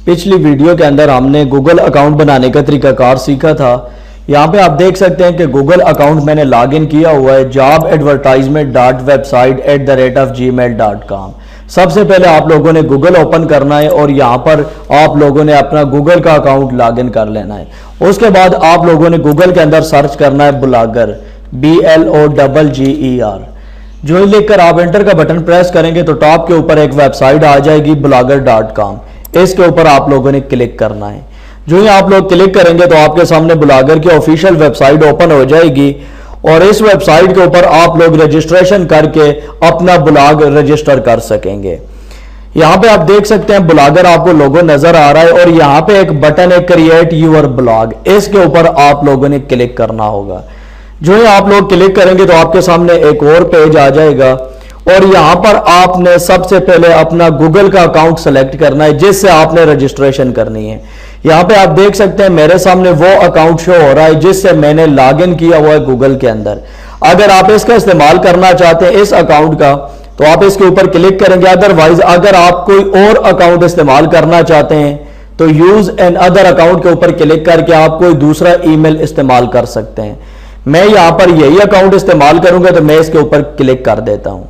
पिछली वीडियो के अंदर हमने गूगल अकाउंट बनाने का तरीकाकार सीखा था। यहाँ पे आप देख सकते हैं कि गूगल अकाउंट मैंने लॉगिन किया हुआ है jobadvertisement.website@gmail.com। सबसे पहले आप लोगों ने गूगल ओपन करना है और यहाँ पर आप लोगों ने अपना गूगल का अकाउंट लॉगिन कर लेना है। उसके बाद आप लोगों ने गूगल के अंदर सर्च करना है ब्लॉगर, BLOGGER। जो ही लिखकर आप एंटर का बटन प्रेस करेंगे तो टॉप के ऊपर एक वेबसाइट आ जाएगी blogger.com। इसके ऊपर आप लोगों ने क्लिक करना है। जो ही आप लोग क्लिक करेंगे तो आपके सामने ब्लॉगर की ऑफिशियल वेबसाइट ओपन हो जाएगी और इस वेबसाइट के ऊपर आप लोग रजिस्ट्रेशन करके अपना ब्लॉग रजिस्टर कर सकेंगे। यहाँ पे आप देख सकते हैं ब्लॉगर आपको लोगो नजर आ रहा है और यहाँ पे एक बटन है क्रिएट यूर ब्लॉग, इसके ऊपर आप लोगों ने क्लिक करना होगा। जो ही आप लोग क्लिक करेंगे तो आपके सामने एक और पेज आ जाएगा और यहाँ पर आपने सबसे पहले अपना गूगल का अकाउंट सेलेक्ट करना है जिससे आपने रजिस्ट्रेशन करनी है। यहाँ पे आप देख सकते हैं मेरे सामने वो अकाउंट शो हो रहा है जिससे मैंने लॉगिन किया हुआ है गूगल के अंदर। अगर आप इसका इस्तेमाल करना चाहते हैं इस अकाउंट का तो आप इसके ऊपर क्लिक करेंगे। अदरवाइज अगर आप कोई और अकाउंट इस्तेमाल करना चाहते हैं तो यूज एन अदर अकाउंट के ऊपर क्लिक करके आप कोई दूसरा ईमेल इस्तेमाल कर सकते हैं। मैं यहाँ पर यही अकाउंट इस्तेमाल करूंगा तो मैं इसके ऊपर क्लिक कर देता हूं।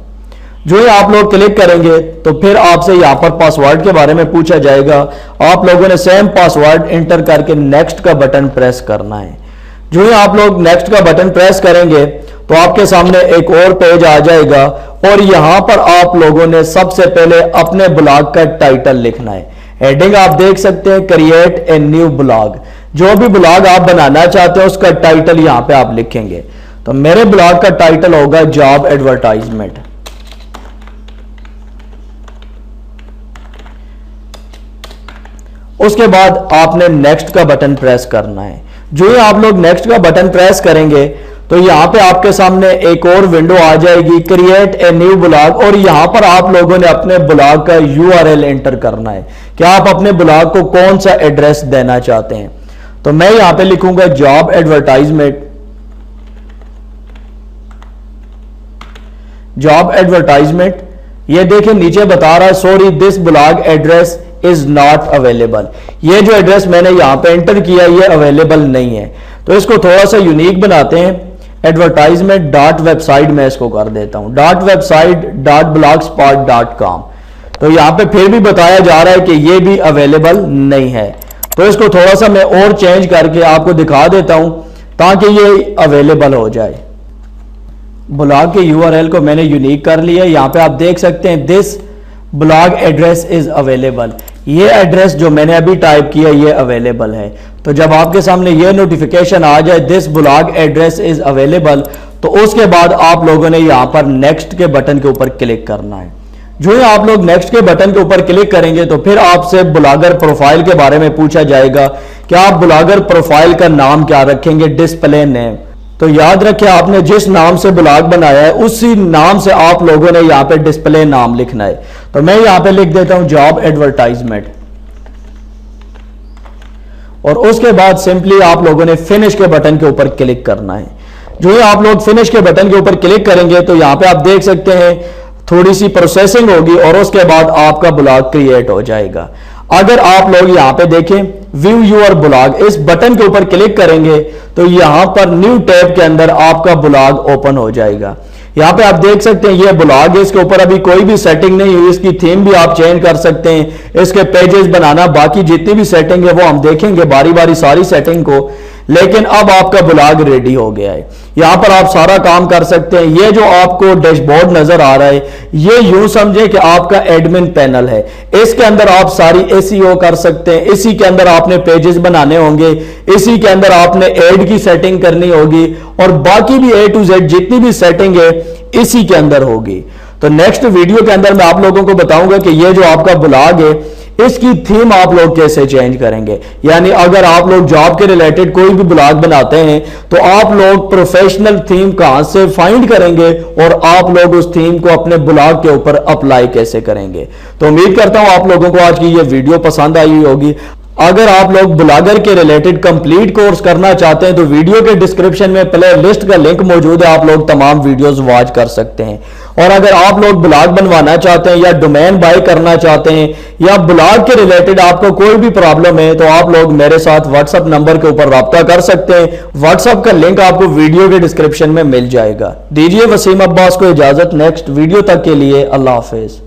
जो ही आप लोग क्लिक करेंगे तो फिर आपसे यहाँ पर पासवर्ड के बारे में पूछा जाएगा। आप लोगों ने सेम पासवर्ड इंटर करके नेक्स्ट का बटन प्रेस करना है। जो ही आप लोग नेक्स्ट का बटन प्रेस करेंगे तो आपके सामने एक और पेज आ जाएगा और यहाँ पर आप लोगों ने सबसे पहले अपने ब्लॉग का टाइटल लिखना है। हेडिंग आप देख सकते हैं क्रिएट ए न्यू ब्लॉग। जो भी ब्लॉग आप बनाना चाहते हैं उसका टाइटल यहाँ पे आप लिखेंगे। तो मेरे ब्लॉग का टाइटल होगा जॉब एडवर्टाइजमेंट। उसके बाद आपने नेक्स्ट का बटन प्रेस करना है। जो ही आप लोग नेक्स्ट का बटन प्रेस करेंगे तो यहां पे आपके सामने एक और विंडो आ जाएगी क्रिएट ए न्यू ब्लॉग और यहां पर आप लोगों ने अपने ब्लॉग का URL एंटर करना है कि आप अपने ब्लॉग को कौन सा एड्रेस देना चाहते हैं। तो मैं यहां पे लिखूंगा जॉब एडवर्टाइजमेंट, जॉब एडवर्टाइजमेंट। ये देखिए नीचे बता रहा है sorry this blog address is not available. ये जो एड्रेस मैंने यहां पे एंटर किया ये अवेलेबल नहीं है। तो इसको थोड़ा सा यूनिक बनाते हैं। एडवर्टाइजमेंट डॉट वेबसाइट मैं इसको कर देता हूं .website.blogspot.com। तो यहां पे फिर भी बताया जा रहा है कि ये भी अवेलेबल नहीं है। तो इसको थोड़ा सा मैं और चेंज करके आपको दिखा देता हूं ताकि ये अवेलेबल हो जाए। ब्लॉग के URL को मैंने यूनिक कर लिया। यहां पे आप देख सकते हैं this blog address is available. ये एड्रेस जो मैंने अभी टाइप किया ये अवेलेबल है। तो जब आपके सामने ये नोटिफिकेशन आ जाए this blog address is available तो उसके बाद आप लोगों ने यहां पर नेक्स्ट के बटन के ऊपर क्लिक करना है। जो ही आप लोग नेक्स्ट के बटन के ऊपर क्लिक करेंगे तो फिर आपसे ब्लॉगर प्रोफाइल के बारे में पूछा जाएगा कि आप ब्लॉगर प्रोफाइल का नाम क्या रखेंगे, डिस्प्ले नेम। तो याद रखिए आपने जिस नाम से ब्लॉग बनाया है उसी नाम से आप लोगों ने यहाँ पे डिस्प्ले नाम लिखना है। तो मैं यहाँ पे लिख देता हूं जॉब एडवर्टाइजमेंट और उसके बाद सिंपली आप लोगों ने फिनिश के बटन के ऊपर क्लिक करना है। जो ही आप लोग फिनिश के बटन के ऊपर क्लिक करेंगे तो यहाँ पे आप देख सकते हैं थोड़ी सी प्रोसेसिंग होगी और उसके बाद आपका ब्लॉग क्रिएट हो जाएगा। अगर आप लोग यहाँ पे देखें व्यू यूर ब्लॉग, इस बटन के ऊपर क्लिक करेंगे तो यहां पर न्यू टैब के अंदर आपका ब्लॉग ओपन हो जाएगा। यहां पे आप देख सकते हैं ये ब्लॉग है, इसके ऊपर अभी कोई भी सेटिंग नहीं हुई। इसकी थीम भी आप चेंज कर सकते हैं, इसके पेजेस बनाना, बाकी जितनी भी सेटिंग है वो हम देखेंगे बारी बारी सारी सेटिंग को। लेकिन अब आपका ब्लॉग रेडी हो गया है। यहां पर आप सारा काम कर सकते हैं। ये जो आपको डैशबोर्ड नजर आ रहा है ये यूं समझे कि आपका एडमिन पैनल है। इसके अंदर आप सारी SEO कर सकते हैं। इसी के अंदर आपने पेजेस बनाने होंगे, इसी के अंदर आपने एड की सेटिंग करनी होगी और बाकी भी A to Z जितनी भी सेटिंग है इसी के अंदर होगी। तो नेक्स्ट वीडियो के अंदर मैं आप लोगों को बताऊंगा कि ये जो आपका ब्लॉग है इसकी थीम आप लोग कैसे चेंज करेंगे। यानी अगर आप लोग जॉब के रिलेटेड कोई भी ब्लॉग बनाते हैं तो आप लोग प्रोफेशनल थीम कहां से फाइंड करेंगे और आप लोग उस थीम को अपने ब्लॉग के ऊपर अप्लाई कैसे करेंगे। तो उम्मीद करता हूं आप लोगों को आज की ये वीडियो पसंद आई होगी। अगर आप लोग ब्लॉगर के रिलेटेड कंप्लीट कोर्स करना चाहते हैं तो वीडियो के डिस्क्रिप्शन में प्ले लिस्ट का लिंक मौजूद है, आप लोग तमाम वीडियोस वॉच कर सकते हैं। اور اگر آپ لوگ بلاگ بنوانا چاہتے ہیں یا ڈومین بائی کرنا چاہتے ہیں یا بلاگ کے ریلیٹڈ آپ کو کوئی بھی پرابلم ہے تو آپ لوگ میرے ساتھ واٹس ایپ نمبر کے اوپر رابطہ کر سکتے ہیں. واٹس ایپ کا لنک آپ کو ویڈیو کے ڈسکرپشن میں مل جائے گا. دیجیے وسیم عباس کو اجازت. نیکسٹ ویڈیو تک کے لیے اللہ حافظ.